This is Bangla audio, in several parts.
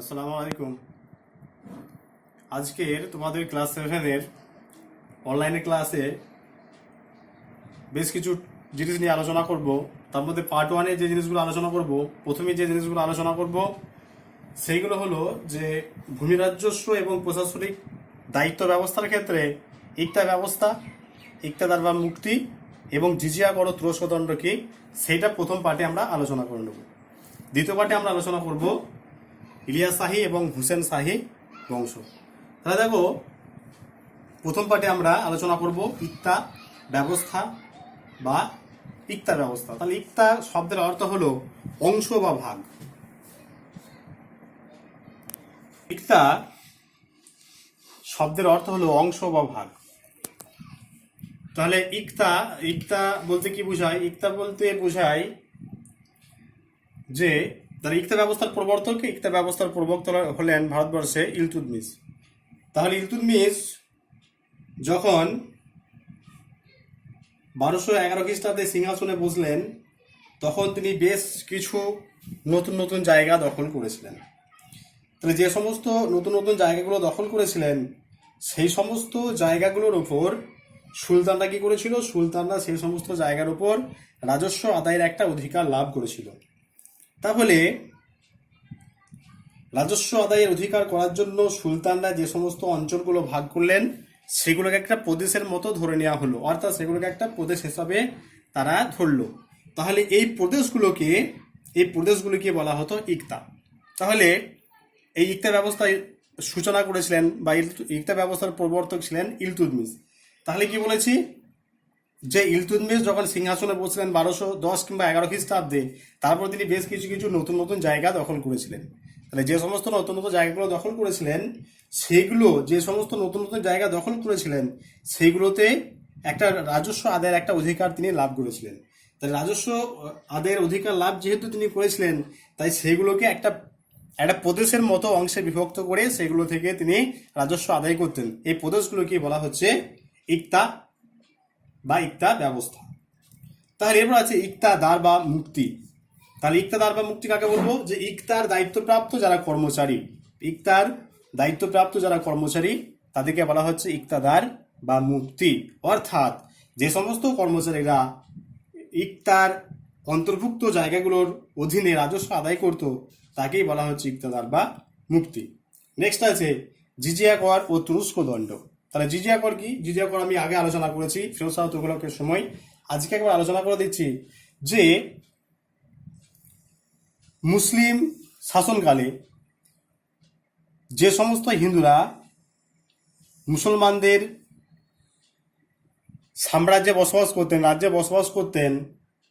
আসসালামু আলাইকুম। আজকের তোমাদের ক্লাস 7-এর অনলাইনে ক্লাসে বেশ কিছু জিনিস নিয়ে আলোচনা করব। তার মধ্যে পার্ট 1-এ যে জিনিসগুলো আলোচনা করব, প্রথমে যে জিনিসগুলো আলোচনা করব সেইগুলো হলো যে ভূমি রাজস্ব এবং প্রশাসনিক দায়িত্ব ব্যবস্থার ক্ষেত্রে ইকতা ব্যবস্থা, ইকতাদার বা মুক্তি এবং জিজিয়া কর তুরস্ক দণ্ড কি, সেইটা প্রথম পার্টে আমরা আলোচনা করে নেব। দ্বিতীয় পার্টে আমরা আলোচনা করব ইলিয়াস শাহী এবং হুসেন শাহী বংশ। তাহলে দেখো, প্রথম পার্টে আমরা আলোচনা করব ইকতা ব্যবস্থা বা ইকতা ব্যবস্থা। তাহলে ইকতা শব্দের অর্থ হলো অংশ বা ভাগ। ইকতা শব্দের অর্থ হলো অংশ বা ভাগ। তাহলে ইকতা ইকতা বলতে কি বোঝায়? ইকতা বলতে বোঝায় যে তাহলে ইকতা ব্যবস্থার প্রবর্তক হলেন ভারতবর্ষে ইলতুৎমিশ। তাহলে ইলতুৎমিশ যখন 1211 খ্রিস্টাব্দে সিংহাসনে বসলেন, তখন তিনি বেশ কিছু নতুন নতুন জায়গা দখল করেছিলেন। তাহলে যে সমস্ত নতুন নতুন জায়গাগুলো দখল করেছিলেন, সেই সমস্ত জায়গাগুলোর উপর সুলতানরা কি করেছিল? সুলতানরা সেই সমস্ত জায়গার উপর রাজস্ব আদায়ের একটা অধিকার লাভ করেছিল। তাহলে রাজস্ব আদায়ের অধিকার করার জন্য সুলতানরা যে সমস্ত অঞ্চলগুলো ভাগ করলেন, সেগুলোকে একটা প্রদেশের মতো ধরে নেওয়া হলো, অর্থাৎ সেগুলোকে একটা প্রদেশ হিসাবে তারা ধরলো। তাহলে এই প্রদেশগুলোকে বলা হতো ইকতা। তাহলে এই ইকতা ব্যবস্থায় সূচনা করেছিলেন বা ইকতা ব্যবস্থার প্রবর্তক ছিলেন ইলতুৎমিশ। তাহলে কি বলেছি যে ইলতুৎমিশ যখন সিংহাসনে বসলেন 1210 কিংবা 11 খ্রিস্টাব্দে, তারপর তিনি বেশ কিছু কিছু নতুন নতুন জায়গা দখল করেছিলেন। তাহলে যে সমস্ত নতুন নতুন জায়গাগুলো দখল করেছিলেন, সেইগুলোতে একটা রাজস্ব আদায়ের একটা অধিকার তিনি লাভ করেছিলেন। তাই রাজস্ব আদায়ের অধিকার লাভ যেহেতু তিনি করেছিলেন, তাই সেগুলোকে একটা প্রদেশের মতো অংশে বিভক্ত করে সেগুলো থেকে তিনি রাজস্ব আদায় করতেন। এই প্রদেশগুলোকে বলা হচ্ছে ইকতা বা ইকতা ব্যবস্থা। তাহলে এরপর আছে ইকতাদার বা মুক্তি। তাহলে ইকতাদার বা মুক্তি কাকে বলবো? যে ইকতার দায়িত্বপ্রাপ্ত যারা কর্মচারী তাদেরকে বলা হচ্ছে ইকতাদার বা মুক্তি। অর্থাৎ যে সমস্ত কর্মচারীরা ইকতার অন্তর্ভুক্ত জায়গাগুলোর অধীনে রাজস্ব আদায় করত, তাকেই বলা হচ্ছে ইকতাদার বা মুক্তি। নেক্সট আছে জিজিয়া কর ও তুরস্ক দণ্ড। তাহলে জিজিয়া কর কি? জিজিয়া কর আমি আগে আলোচনা করেছি ফিরোজ শাহ তুগলকের সময়। আজকে একবার আলোচনা করে দিচ্ছি যে মুসলিম শাসনকালে যে সমস্ত হিন্দুরা মুসলমানদের রাজ্যে বসবাস করতেন,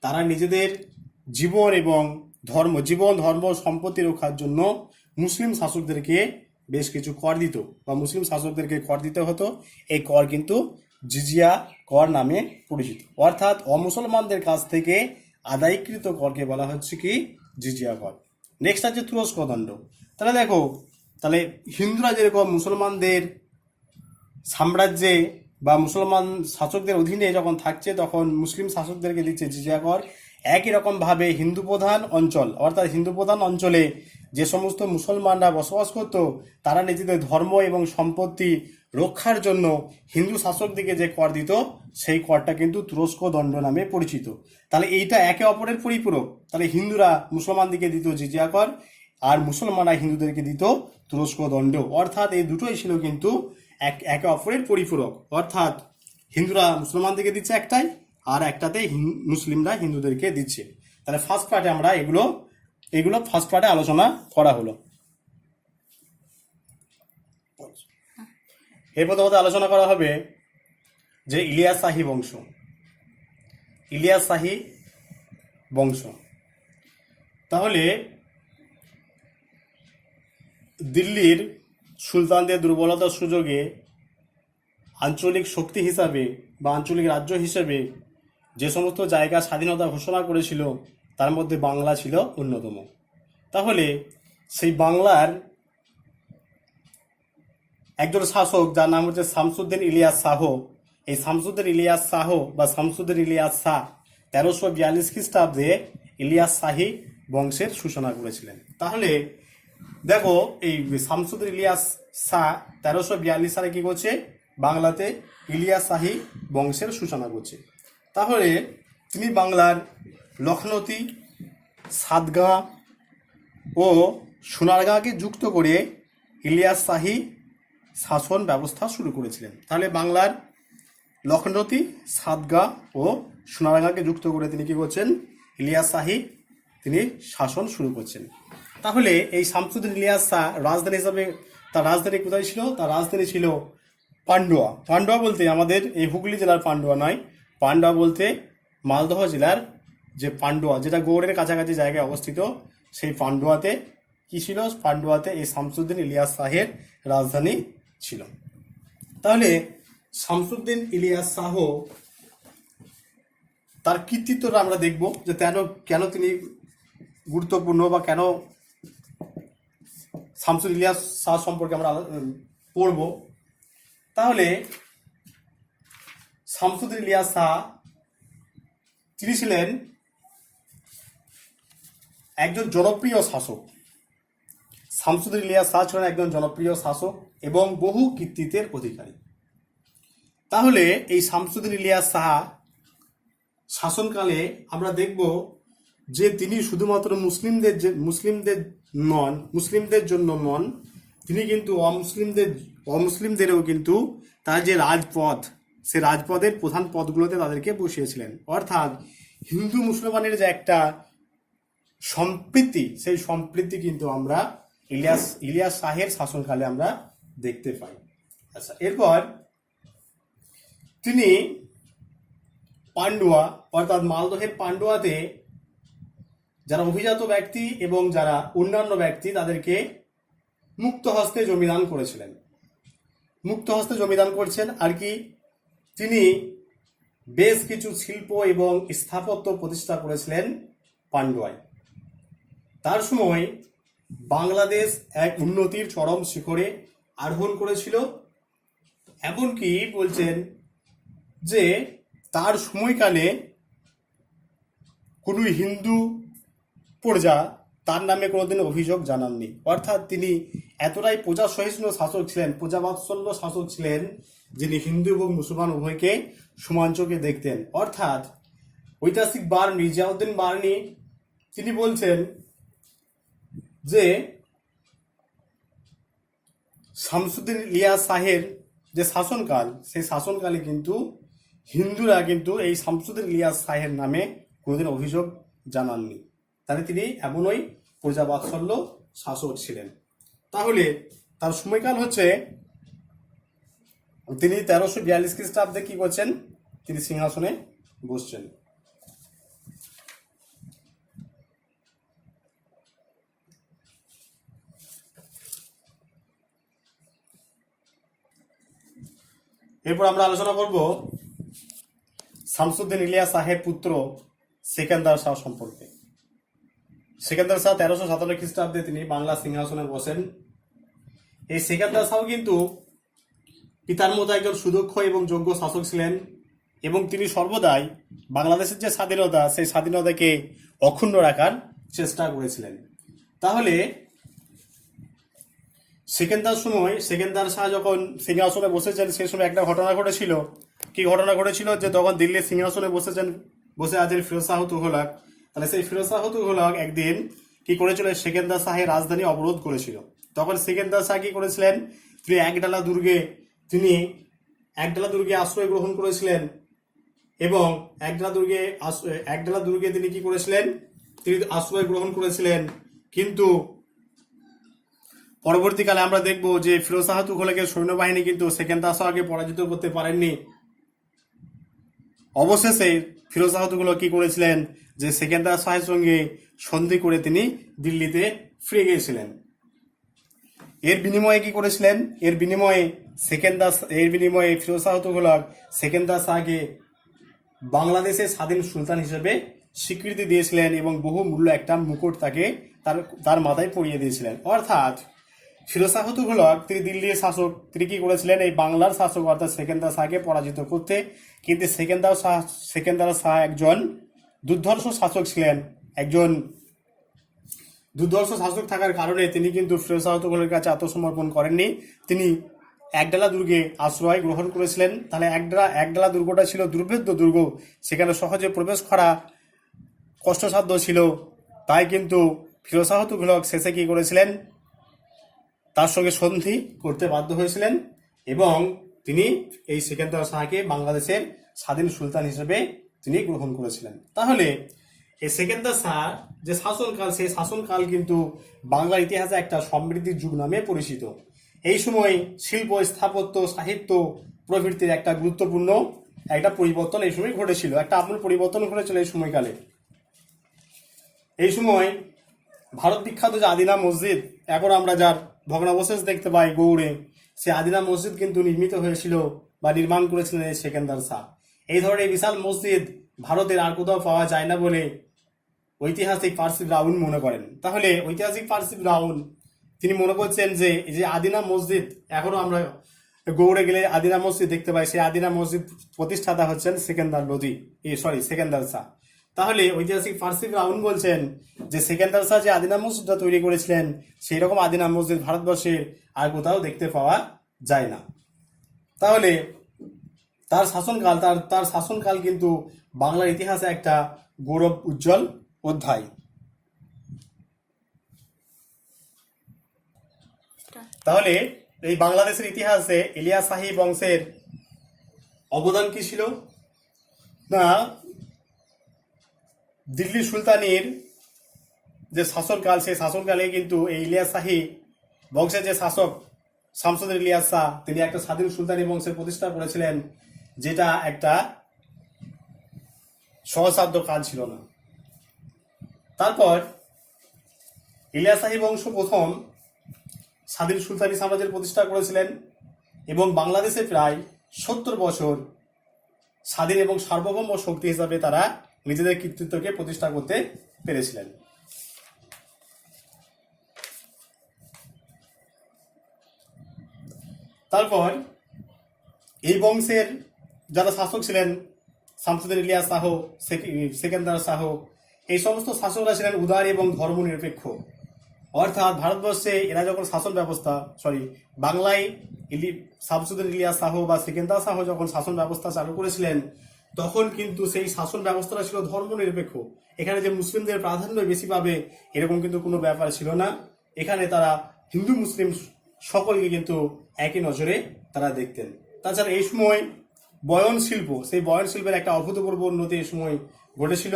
তারা নিজেদের জীবন ধর্ম সম্পত্তি রক্ষার জন্য মুসলিম শাসকদেরকে বেশ কিছু কর দিত বা মুসলিম শাসকদেরকে কর দিতে হতো। এই কর কিন্তু জিজিয়া কর নামে পরিচিত। অর্থাৎ অমুসলমানদের কাছ থেকে আদায়কৃত করকে বলা হচ্ছে কি? জিজিয়া কর। নেক্সট আছে তুরস্ক দণ্ড। তাহলে দেখো, তাহলে হিন্দুরা যেরকম মুসলমানদের সাম্রাজ্যে বা মুসলমান শাসকদের অধীনে যখন থাকছে, তখন মুসলিম শাসকদেরকে দিচ্ছে জিজিয়া কর। একই রকম ভাবে হিন্দু প্রধান অঞ্চলে যে সমস্ত মুসলমানরা বসবাস করত, তারা নিজেদের ধর্ম এবং সম্পত্তি রক্ষার জন্য হিন্দু শাসকদিকে যে কর দিত, সেই করটা কিন্তু তুরস্ক দণ্ড নামে পরিচিত। তাহলে এইটা একে অপরের পরিপূরক। তাহলে হিন্দুরা মুসলমানদিকে দিত জিজিয়া কর, আর মুসলমানরা হিন্দুদেরকে দিত তুরস্ক দণ্ড। অর্থাৎ এই দুটোই ছিল কিন্তু একে অপরের পরিপূরক। অর্থাৎ হিন্দুরা মুসলমানদেরকে দিচ্ছে একটাই, আর একটাতে মুসলিমরা হিন্দুদেরকে দিচ্ছে। তাহলে ফার্স্ট পার্টে আমরা এগুলো ফার্স্ট পার্টে আলোচনা করা হলো। এরপর তোমাদের আলোচনা করা হবে যে ইলিয়াস শাহী বংশ। তাহলে দিল্লির সুলতানদের দুর্বলতার সুযোগে আঞ্চলিক শক্তি হিসাবে বা আঞ্চলিক রাজ্য হিসেবে যে সমস্ত জায়গা স্বাধীনতা ঘোষণা করেছিল, তার মধ্যে বাংলা ছিল অন্যতম। তাহলে সেই বাংলার একজন শাসক, যার নাম হচ্ছে শামসুদ্দিন ইলিয়াস শাহ। এই শামসুদ্দিন ইলিয়াস শাহ 1342 খ্রিস্টাব্দে ইলিয়াস শাহী বংশের সূচনা করেছিলেন। তাহলে দেখো এই শামসুদ্দিন ইলিয়াস শাহ 1342 সালে কি করছে, বাংলাতে ইলিয়াস শাহী বংশের সূচনা করছে। তাহলে তিনি বাংলার লখনৌতি, সাতগাঁ ও সোনারগাঁকে যুক্ত করে ইলিয়াস শাহী শাসন ব্যবস্থা শুরু করেছিলেন। তাহলে বাংলার লখনৌতি, সাতগাঁ ও সোনারগাঁকে যুক্ত করে তিনি কি করছেন, ইলিয়াস শাহী তিনি শাসন শুরু করছেন। তাহলে এই শামসুদ্দিন ইলিয়াস শাহ রাজধানী হিসাবে, তার রাজধানী কোথায় ছিল, তার রাজধানী ছিল পান্ডুয়া। পান্ডুয়া বলতে আমাদের এই হুগলি জেলার পান্ডুয়া নয়, পান্ডুয়া বলতে মালদহ জেলার যে পান্ডুয়া, যেটা গৌড়ের কাছাকাছি জায়গায় অবস্থিত, সেই পান্ডুয়াতে কি ছিল, পান্ডুয়াতে এই শামসুদ্দিন ইলিয়াস শাহের রাজধানী ছিল। তাহলে শামসুদ্দিন ইলিয়াস শাহ তার কৃতিত্বটা আমরা দেখব, যে কেন তিনি গুরুত্বপূর্ণ, বা কেন শামসুদ্দিন ইলিয়াস শাহ সম্পর্কে আমরা পড়ব। তাহলে শামসুদ্দিন ইলিয়াস শাহ তিনি ছিলেন একজন জনপ্রিয় শাসক। শামসুদ্দিন ইলিয়াস শাহ ছিলেন একজন জনপ্রিয় শাসক এবং বহু কৃতিত্বের অধিকারী। তাহলে এই শামসুদ্দিন ইলিয়াস শাহ শাসনকালে আমরা দেখব যে তিনি শুধুমাত্র মুসলিমদের জন্য নন, তিনি কিন্তু অমুসলিমদেরও কিন্তু তার যে রাজপথ, সে রাজপথের প্রধান পদগুলোতে তাদেরকে বসিয়েছিলেন। অর্থাৎ হিন্দু মুসলমানের যে একটা সম্প্রীতি, সেই সম্প্রীতি কিন্তু আমরা ইলিয়াস শাহের শাসনকালে আমরা দেখতে পাই। আচ্ছা, এরপর তিনি পান্ডুয়া অর্থাৎ মালদহের পান্ডুয়াতে যারা অভিজাত ব্যক্তি এবং যারা অন্যান্য ব্যক্তি তাদেরকে মুক্ত হস্তে জমিদান করেছিলেন, মুক্ত হস্তে জমিদান করছেন আর কি। তিনি বেশ কিছু শিল্প এবং স্থাপত্য প্রতিষ্ঠা করেছিলেন পান্ডুয়ায়। তার সময় বাংলাদেশ এক উন্নতির চরম শিখরে আরোহণ করেছিল। এমনকি বলছেন যে তার সময়কালে কোনো হিন্দু প্রজা তার নামে কোনোদিন অভিযোগ জানাননি। অর্থাৎ তিনি এতটাই প্রজা সহিষ্ণু শাসক ছিলেন, প্রজাবাৎসল্য শাসক ছিলেন, যিনি হিন্দু এবং মুসলমান উভয়কে সমান চোখে দেখতেন। অর্থাৎ ঐতিহাসিক বার্নি, জিয়াউদ্দিন বার্নি তিনি বলছেন যে শামসুদ্দিন ইলিয়াস শাহের যে শাসনকাল, সেই শাসনকালে কিন্তু হিন্দুরা কিন্তু এই শামসুদ্দিন ইলিয়াস শাহের নামে কোনোদিন অভিযোগ জানাননি। তাহলে তিনি এমনই প্রজাবাৎসল্য শাসক ছিলেন। তাহলে তার সময়কাল হচ্ছে, তিনি 1342 খ্রিস্টাব্দে কি করছেন, তিনি সিংহাসনে বসছেন। এরপর আমরা আলোচনা করব শামসুদ্দিন ইলিয়াস শাহের পুত্র সেকেন্দার শাহ সম্পর্কে। সেকেন্দার শাহ 1357 খ্রিস্টাব্দে তিনি বাংলা সিংহাসনে বসেন। এই সেকেন্দার শাহ কিন্তু পিতার মতো একজন সুদক্ষ এবং যোগ্য শাসক ছিলেন এবং তিনি সর্বদাই বাংলাদেশের যে স্বাধীনতা, সেই স্বাধীনতাকে অক্ষুণ্ণ রাখার চেষ্টা করেছিলেন। তাহলে সেকেন্দার শাহ যখন সিংহাসনে বসেছেন, সেই সময় একটা ঘটনা ঘটেছিল। কি ঘটনা ঘটেছিল, যে তখন দিল্লির সিংহাসনে বসে আছেন ফিরোজ শাহ তুঘলক। তাহলে সেই ফিরোজ শাহ তুঘলক একদিন কি করেছিল, সেকেন্দার শাহের রাজধানী অবরোধ করেছিল। তখন সেকেন্দার শাহ কি করেছিলেন, তিনি একডালা দুর্গে আশ্রয় গ্রহণ করেছিলেন এবং একডালা দুর্গে তিনি কি করেছিলেন, তিনি আশ্রয় গ্রহণ করেছিলেন। কিন্তু পরবর্তীকালে আমরা দেখব যে ফিরোজ শাহ তুঘলকের সৈন্যবাহিনী কিন্তু সেকেন্দার শাহকে পরাজিত করতে পারেননি। অবশেষে ফিরোজ শাহ তুঘলক কি করেছিলেন, যে সেকেন্দার শাহের সঙ্গে সন্ধি করে তিনি দিল্লিতে ফিরে গিয়েছিলেন। এর বিনিময়ে কি করেছিলেন, এর বিনিময়ে ফিরোজ শাহ তুঘলক সেকেন্দার শাহকে বাংলাদেশের স্বাধীন সুলতান হিসেবে স্বীকৃতি দিয়েছিলেন এবং বহু মূল্য একটা মুকুট তার মাথায় পরিয়ে দিয়েছিলেন। অর্থাৎ ফিরোজ শাহ তুঘলক তিনি দিল্লির শাসক, তিনি কি করেছিলেন, এই বাংলার শাসক অর্থাৎ সেকেন্দার শাহকে পরাজিত করতে। কিন্তু সেকেন্দার শাহ একজন দুর্ধর্ষ শাসক ছিলেন, একজন দুর্ধর্ষ শাসক থাকার কারণে তিনি কিন্তু ফিরোজ শাহ তুগলকের কাছে আত্মসমর্পণ করেননি। তিনি একডালা দুর্গে আশ্রয় গ্রহণ করেছিলেন। তাহলে একডালা দুর্গটা ছিল দুর্ভেদ্য দুর্গ, সেখানে সহজে প্রবেশ করা কষ্টসাধ্য ছিল। তাই কিন্তু ফিরোজ শাহ তুগলক শেষে কি করেছিলেন, তার সঙ্গে সন্ধি করতে বাধ্য হয়েছিলেন এবং তিনি এই সেকেন্দার শাহকে বাংলাদেশের স্বাধীন সুলতান হিসেবে তিনি গ্রহণ করেছিলেন। তাহলে এই সেকেন্দার শাহ যে শাসনকাল, সেই শাসনকাল কিন্তু বাংলার ইতিহাসে একটা সমৃদ্ধির যুগ নামে পরিচিত। এই সময় শিল্প, স্থাপত্য, সাহিত্য প্রভৃতির একটা গুরুত্বপূর্ণ একটা পরিবর্তন এই সময় ঘটেছিল, একটা আমূল পরিবর্তন ঘটেছিল এই সময়কালে। এই সময় ভারত বিখ্যাত যে আদিনা মসজিদ, এখন আমরা যার ভগ্নাবশেষ দেখতে পাই গৌড়ে, সে আদিনা মসজিদ কিন্তু নির্মিত হয়েছিল বা নির্মাণ করেছিলেন এই সেকেন্দার শাহ। এই ধরনের বিশাল মসজিদ ভারতের আর কোথাও পাওয়া যায় না বলে ঐতিহাসিক পার্সি ব্রাউন মনে করেন। তাহলে ঐতিহাসিক পার্সি ব্রাউন তিনি মনে করছেন যে এই যে আদিনা মসজিদ, এখনো আমরা গৌড়ে গেলে আদিনা মসজিদ দেখতে পাই, সেই আদিনা মসজিদ প্রতিষ্ঠাতা হচ্ছেন সেকেন্দার শাহ। তাহলে ঐতিহাসিক পার্সি ব্রাউন বলছেন যে সেকেন্দার শাহ যে আদিনা মসজিদটা তৈরি করেছিলেন, সেই রকম আদিনা মসজিদ ভারতবর্ষে আর কোথাও দেখতে পাওয়া যায় না। তাহলে তার শাসনকাল কিন্তু বাংলার ইতিহাসে একটা গৌরব উজ্জ্বল অধ্যায়। তাহলে এই বাংলাদেশের ইতিহাসে ইলিয়াস শাহী বংশের অবদান কি ছিল না, দিল্লি সুলতানির যে শাসনকাল, সেই শাসনকালে কিন্তু এই ইলিয়াস শাহী বংশের যে শাসক শামসুদ্দিন ইলিয়াস শাহ, তিনি একটা স্বাধীন সুলতানি বংশের প্রতিষ্ঠা করেছিলেন, যেটা একটা সহজসাধ্য কাজ ছিল না। তারপর ইলিয়াস শাহী বংশ প্রথম স্বাধীন সুলতানি সাম্রাজ্যের প্রতিষ্ঠা করেছিলেন এবং বাংলাদেশে প্রায় 70 বছর স্বাধীন এবং সার্বভৌম শক্তি হিসাবে তারা নিজেদের কৃতিত্বকে প্রতিষ্ঠা করতে পেরেছিলেন। তারপর এই বংশের যারা শাসক ছিলেন, শামসুদ্দিন ইলিয়াস শাহ, সেকেন্দার শাহ, এই সমস্ত শাসকরা ছিলেন উদার এবং ধর্মনিরপেক্ষ। অর্থাৎ ভারতবর্ষে এরা যখন বাংলায় শামসুদ্দিন ইলিয়াস শাহ বা সেকেন্দার শাহ যখন শাসন ব্যবস্থা চালু করেছিলেন, তখন কিন্তু সেই শাসন ব্যবস্থাটা ছিল ধর্মনিরপেক্ষ। এখানে যে মুসলিমদের প্রাধান্য বেশি পাবে এরকম কিন্তু কোনো ব্যাপার ছিল না। এখানে তারা হিন্দু মুসলিম সকলকে কিন্তু একই নজরে তারা দেখতেন। তাছাড়া এই সময় বয়ন শিল্প, সেই বয়ন শিল্পের একটা অভূতপূর্ব উন্নতি এই সময় ঘটেছিল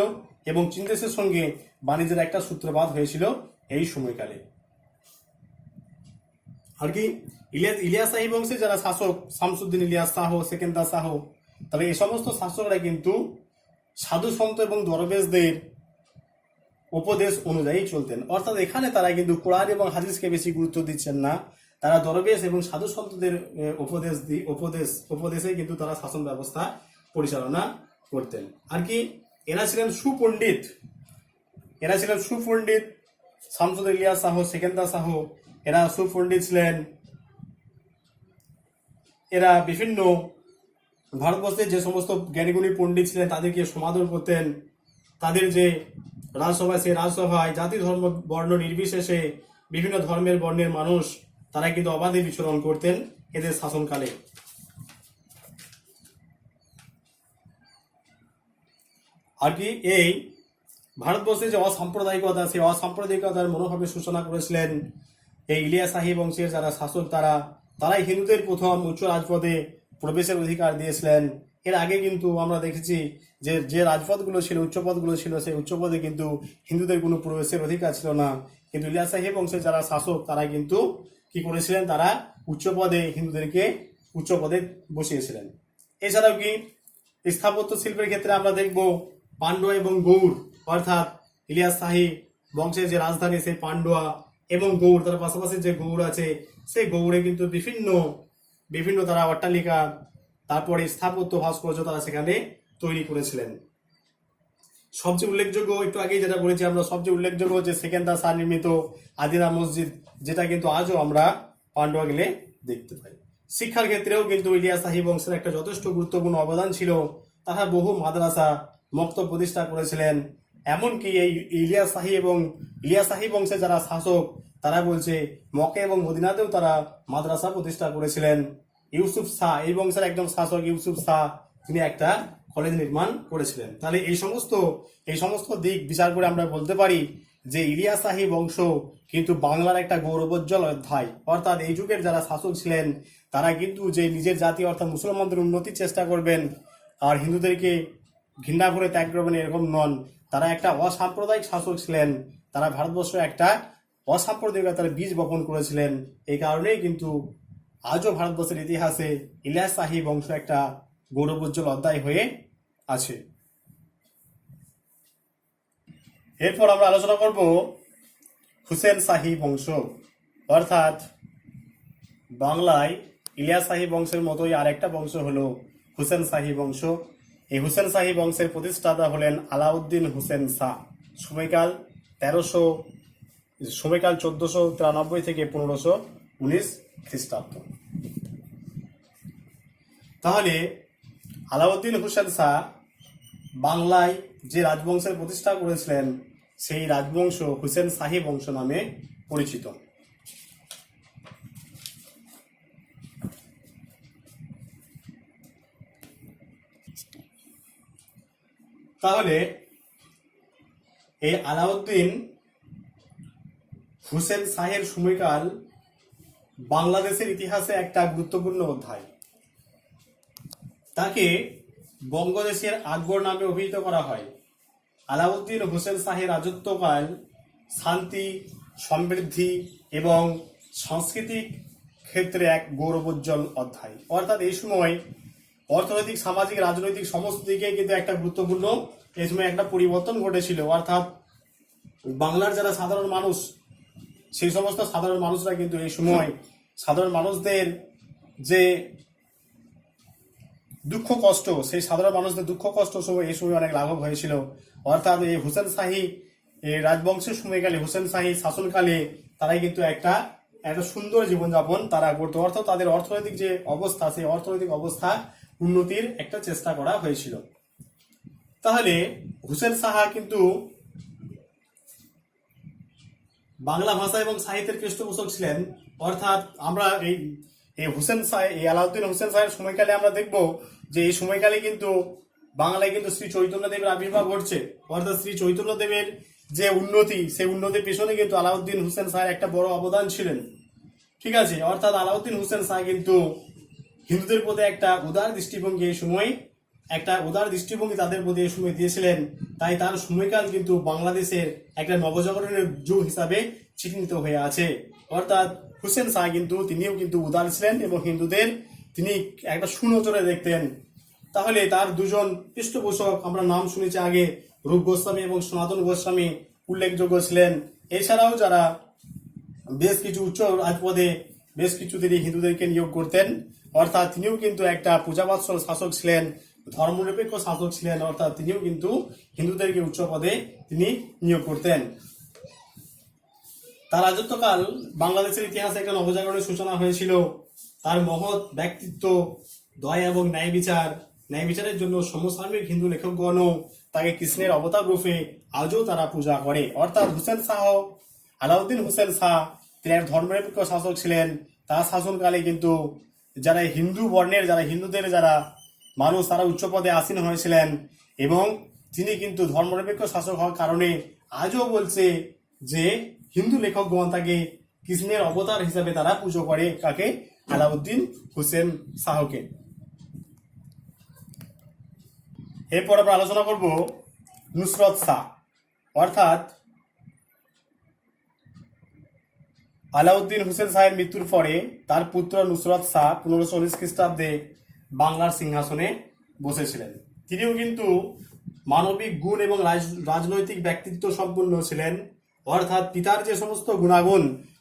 এবং চীন দেশের সঙ্গে বাণিজ্যের একটা সূত্রপাত হয়েছিল এই সময়কালে। আর কি ইলিয়াস শাহী বংশের যারা শাসক, শামসুদ্দিন ইলিয়াস শাহ, সেকেন্দার শাহ, তবে এই সমস্ত শাসকরা কিন্তু সাধু সন্ত এবং দরবেশদের উপদেশ অনুযায়ী চলতেন। অর্থাৎ এখানে তারা কিন্তু কোরআন এবং হাদিসকে বেশি গুরুত্ব দিচ্ছেন না, তারা দরবেশ এবং সাধু সন্তদের উপদেশে কিন্তু তারা শাসন ব্যবস্থা পরিচালনা করতেন। আর কি এরা ছিলেন সুপণ্ডিত, শামসুদ্দিন ইলিয়াস শাহ, সেকেন্দার শাহ, এরা সুপণ্ডিত ছিলেন। এরা বিভিন্ন ভারতবর্ষের যে সমস্ত জ্ঞানীগুণী পণ্ডিত ছিলেন তাদেরকে সমাদর করতেন। তাদের যে রাজসভা, সেই রাজসভায় জাতি ধর্ম বর্ণ নির্বিশেষে বিভিন্ন ধর্মের বর্ণের মানুষ তারা কিন্তু অবাধে বিচরণ করতেন এদের শাসনকালে। আর কি এই ভারতবর্ষে যে অসাম্প্রদায়িকতা, সেই অসাম্প্রদায়িকতার মনোভাবের সূচনা করেছিলেন এই ইলিয়াস শাহী বংশের যারা শাসক, তারাই হিন্দুদের প্রথম উচ্চ রাজপথে প্রবেশের অধিকার দিয়েছিলেন। এর আগে কিন্তু আমরা দেখেছি যে রাজপথগুলো ছিল, উচ্চপদগুলো ছিল, সেই উচ্চপদে কিন্তু হিন্দুদের কোনো প্রবেশের অধিকার ছিল না। কিন্তু ইলিয়াস শাহী বংশের যারা শাসক তারা কিন্তু কি করেছিলেন, তারা উচ্চপদে হিন্দুদেরকে উচ্চপদে বসিয়েছিলেন। এছাড়াও কি স্থাপত্য শিল্পের ক্ষেত্রে আমরা দেখব পান্ডুয়া এবং গৌড়, অর্থাৎ ইলিয়াস শাহী বংশের যে রাজধানী সেই পান্ডুয়া এবং গৌড়, তার পাশাপাশি যে গৌড় আছে সেই গৌড়ে কিন্তু বিভিন্ন তারা অট্টালিকা, তারপরে স্থাপত্য ভাস্কর্য তারা সেখানে তৈরি করেছিলেন। সবচেয়ে উল্লেখযোগ্য, একটু আগেই যেটা বলেছি আমরা, সবচেয়ে উল্লেখযোগ্য যে সেকেন্দার শাহ নির্মিত আদিনা মসজিদ, যেটা কিন্তু আজও আমরা পান্ডুয়া গেলে দেখতে পাই। শিক্ষার ক্ষেত্রেও কিন্তু ইলিয়াস শাহী বংশের একটা যথেষ্ট গুরুত্বপূর্ণ অবদান ছিল। তারা বহু মাদ্রাসা মক্তব প্রতিষ্ঠা করেছিলেন এমনকি এই ইলিয়াস শাহী এবং ইলিয়াস শাহী বংশের যারা শাসক তারা বলছে মক্কা এবং মদিনাতেও তারা মাদ্রাসা প্রতিষ্ঠা করেছিলেন। ইউসুফ শাহ এই বংশের একজন শাসক ইউসুফ শাহ তিনি একটা কলেজ নির্মাণ করেছিলেন। তাহলে এই সমস্ত দিক বিচার করে আমরা বলতে পারি যে ইলিয়াস শাহী বংশ কিন্তু বাংলার একটা গৌরবোজ্জ্বল অধ্যায়। অর্থাৎ এই যুগের যারা শাসক ছিলেন তারা কিন্তু যে নিজের জাতি অর্থাৎ মুসলমানদের উন্নতির চেষ্টা করবেন আর হিন্দুদেরকে ঘৃণা করে ত্যাগ করবেন এরকম নন। তারা একটা অসাম্প্রদায়িক শাসক ছিলেন। তারা ভারতবর্ষে একটা অসাম্প্রদায়িকতার বীজ বপন করেছিলেন। এই কারণেই কিন্তু আজও ভারতবর্ষের ইতিহাসে ইলিয়াস শাহী বংশ একটা গৌরবোজ্জ্বল অধ্যায় হয়ে আছে। এরপর আমরা আলোচনা করব হুসেন শাহী বংশ। অর্থাৎ বাংলায় ইলিয়াস শাহী বংশের মতোই আরেকটা বংশ হলো হুসেন শাহী বংশ। এই হুসেন শাহী বংশের প্রতিষ্ঠাতা হলেন আলাউদ্দিন হুসেন শাহ। সময়কাল 1493 থেকে 1519 খ্রিস্টাব্দ। তাহলে আলাউদ্দিন হুসেন শাহ বাংলায় যে রাজবংশের প্রতিষ্ঠা করেছিলেন সেই রাজবংশ হুসেন শাহী বংশ নামে পরিচিত। তাহলে এই আলাউদ্দিন হুসেন শাহের সময়কাল বাংলাদেশের ইতিহাসে একটা গুরুত্বপূর্ণ অধ্যায়। তাকে বঙ্গদেশের আকবর নামে অভিহিত করা হয়। আলাউদ্দিন হোসেন শাহের রাজত্বকাল শান্তি, সমৃদ্ধি এবং সাংস্কৃতিক ক্ষেত্রে এক গৌরবোজ্জ্বল অধ্যায়। অর্থাৎ এই সময় অর্থনৈতিক, সামাজিক, রাজনৈতিক সমস্ত দিকে কিন্তু একটা গুরুত্বপূর্ণ এই সময় একটা পরিবর্তন ঘটেছিল। অর্থাৎ বাংলার যারা সাধারণ মানুষ সেই সমস্ত সাধারণ মানুষরা কিন্তু এই সময় সাধারণ মানুষদের যে দুঃখ কষ্ট, সেই সাধারণ মানুষদের দুঃখ কষ্ট সময় এই সময় অনেক লাঘব হয়েছিল। অর্থাৎ এই হুসেন শাহী এই রাজবংশের সময়কালে, হুসেন শাহী শাসনকালে তারাই কিন্তু একটা সুন্দর জীবনযাপন তারা করতো। অর্থাৎ তাদের অর্থনৈতিক যে অবস্থা, সেই অর্থনৈতিক অবস্থা উন্নতির একটা চেষ্টা করা হয়েছিল। তাহলে হুসেন শাহ কিন্তু বাংলা ভাষা এবং সাহিত্যের পৃষ্ঠপোষক ছিলেন। অর্থাৎ আমরা এই হুসেন শাহ, এই আলাউদ্দিন হুসেন শাহের সময়কালে আমরা দেখব যে এই সময়কালে কিন্তু বাংলায় কিন্তু শ্রী চৈতন্যদেবের আবির্ভাব ঘটছে। অর্থাৎ শ্রী চৈতন্যদেবের যে উন্নতি, সেই উন্নতির পেছনে কিন্তু আলাউদ্দিন হুসেন শাহের একটা বড় অবদান ছিলেন। ঠিক আছে, অর্থাৎ আলাউদ্দিন হুসেন শাহ কিন্তু হিন্দুদের প্রতি একটা উদার দৃষ্টিভঙ্গি এই সময় তাদের প্রতি এই সময় দিয়েছিলেন। তাই তার সময়কাল কিন্তু বাংলাদেশের একটা নবজাগরণের যুগ হিসাবে চিহ্নিত হয়ে আছে। অর্থাৎ হুসেন শাহ কিন্তু তিনিও কিন্তু উদার ছিলেন এবং হিন্দুদের তিনি একটা সুনজরে দেখতেন। তাহলে তার দুজন পৃষ্ঠপোষক আমরা নাম শুনেছি আগে, রূপ গোস্বামী এবং সনাতন গোস্বামী উল্লেখযোগ্য ছিলেন। এছাড়াও যারা বেশ কিছু উচ্চ রাজপদে বেশ কিছু তিনি হিন্দুদেরকে নিয়োগ করতেন। অর্থাৎ তিনিও কিন্তু একটা পূজাবাৎসল শাসক ছিলেন, ধর্মনিরপেক্ষ শাসক ছিলেন। অর্থাৎ তিনিও কিন্তু হিন্দুদেরকে উচ্চ পদে তিনি নিয়োগ করতেন। তার রাজত্বকাল বাংলাদেশের ইতিহাসে একটা নবজাগরণের সূচনা হয়েছিল। তার মহৎ ব্যক্তিত্ব, দয়া এবং ন্যায় বিচারের জন্য সমসাময়িক হিন্দু লেখকগণও তাকে কৃষ্ণের অবতার রূপে আজও তারা পূজা করে। অর্থাৎ আলাউদ্দিন হুসেন শাহ তিনি এক ধর্মনিরপেক্ষ শাসক ছিলেন। তার শাসনকালে কিন্তু যারা হিন্দুদের যারা মানুষ তারা উচ্চ পদে আসীন হয়েছিলেন এবং তিনি কিন্তু ধর্মনিরপেক্ষ শাসক হওয়ার কারণে আজও বলছে যে হিন্দু লেখকগণ তাকে কৃষ্ণের অবতার হিসেবে তারা পুজো করে। কাকে? আলাউদ্দিন হুসেন শাহকে। এরপর আমরা আলোচনা করব নুসরত শাহ। অর্থাৎ আলাউদ্দিন হুসেন শাহের মৃত্যুর পরে তার পুত্র নুসরত শাহ 1519 খ্রিস্টাব্দে বাংলার সিংহাসনে বসেছিলেন। তিনিও কিন্তু মানবিক গুণ এবং রাজনৈতিক ব্যক্তিত্ব সম্পন্ন ছিলেন। অর্থাৎ পিতার যে সমস্ত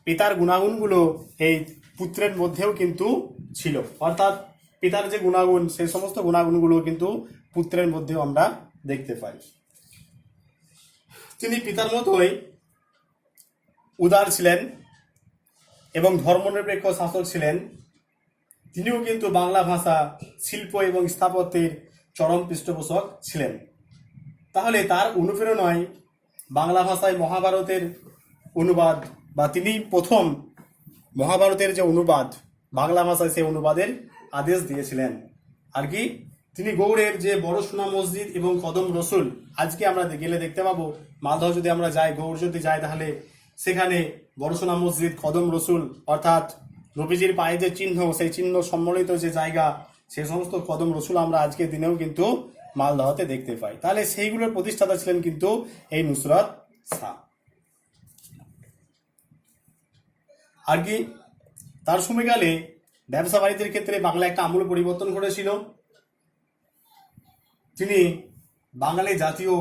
পিতার গুণাগুণগুলো এই পুত্রের মধ্যেও কিন্তু ছিল। অর্থাৎ পিতার যে গুণাগুণ, সেই সমস্ত গুণাগুণগুলো কিন্তু পুত্রের মধ্যেও আমরা দেখতে পাই। তিনি পিতার মতোই উদার ছিলেন এবং ধর্মনিরপেক্ষ শাসক ছিলেন। তিনিও কিন্তু বাংলা ভাষা, শিল্প এবং স্থাপত্যের চরম পৃষ্ঠপোষক ছিলেন। তাহলে তার অনুপ্রেরণায় বাংলা ভাষায় মহাভারতের অনুবাদ, বা তিনি প্রথম মহাভারতের যে অনুবাদ বাংলা ভাষায়, সেই অনুবাদের আদেশ দিয়েছিলেন। আর কি, তিনি গৌড়ের যে বড় সোনা মসজিদ এবং কদম রসুল, আজকে আমরা গেলে দেখতে পাবো, মালদহ যদি আমরা যাই, গৌড় যদি যাই, তাহলে সেখানে বড় সোনা মসজিদ, কদম রসুল অর্থাৎ নবীজির পায়ে যে চিহ্ন, সেই চিহ্ন সম্বলিত যে জায়গা, সেই সমস্ত কদম রসুল আমরা আজকের দিনেও কিন্তু মালদহতে দেখতে পাই। তাহলে সেইগুলোর প্রতিষ্ঠাতা ছিলেন কিন্তু এই নুসরত শাহ। আর কি, তার সময়কালে ব্যবসা বাণিজ্যের ক্ষেত্রে বাংলা একটা আমূল পরিবর্তন ঘটেছিল। তিনি বাঙালি জাতীয়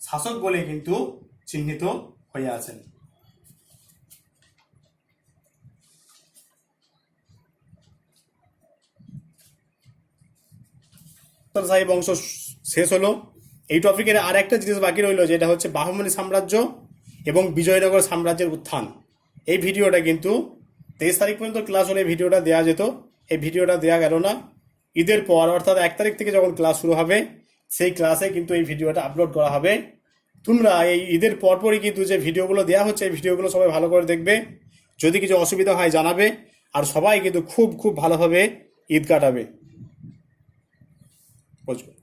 শাসক বলে কিন্তু চিহ্নিত হয়ে আছেন। শাহী বংশ শেষ হলো। এই টপিকের আর একটা জিনিস বাকি রইল, যেটা হচ্ছে বাহমনি সাম্রাজ্য এবং বিজয়নগর সাম্রাজ্যের উত্থান। এই ভিডিওটা কিন্তু 23 তারিখ পর্যন্ত ক্লাস হলে ভিডিওটা দেওয়া যেত, এই ভিডিওটা দেওয়া গেল না। ঈদের পর অর্থাৎ 1 তারিখ থেকে যখন ক্লাস শুরু হবে, সেই ক্লাসে কিন্তু এই ভিডিওটা আপলোড করা হবে। তোমরা এই ঈদের পরপরই কিন্তু যে ভিডিওগুলো দেওয়া হচ্ছে, এই ভিডিওগুলো সবাই ভালো করে দেখবে। যদি কিছু অসুবিধা হয় জানাবে, আর সবাই কিন্তু খুব খুব ভালোভাবে ঈদ কাটাবে। বুঝবে।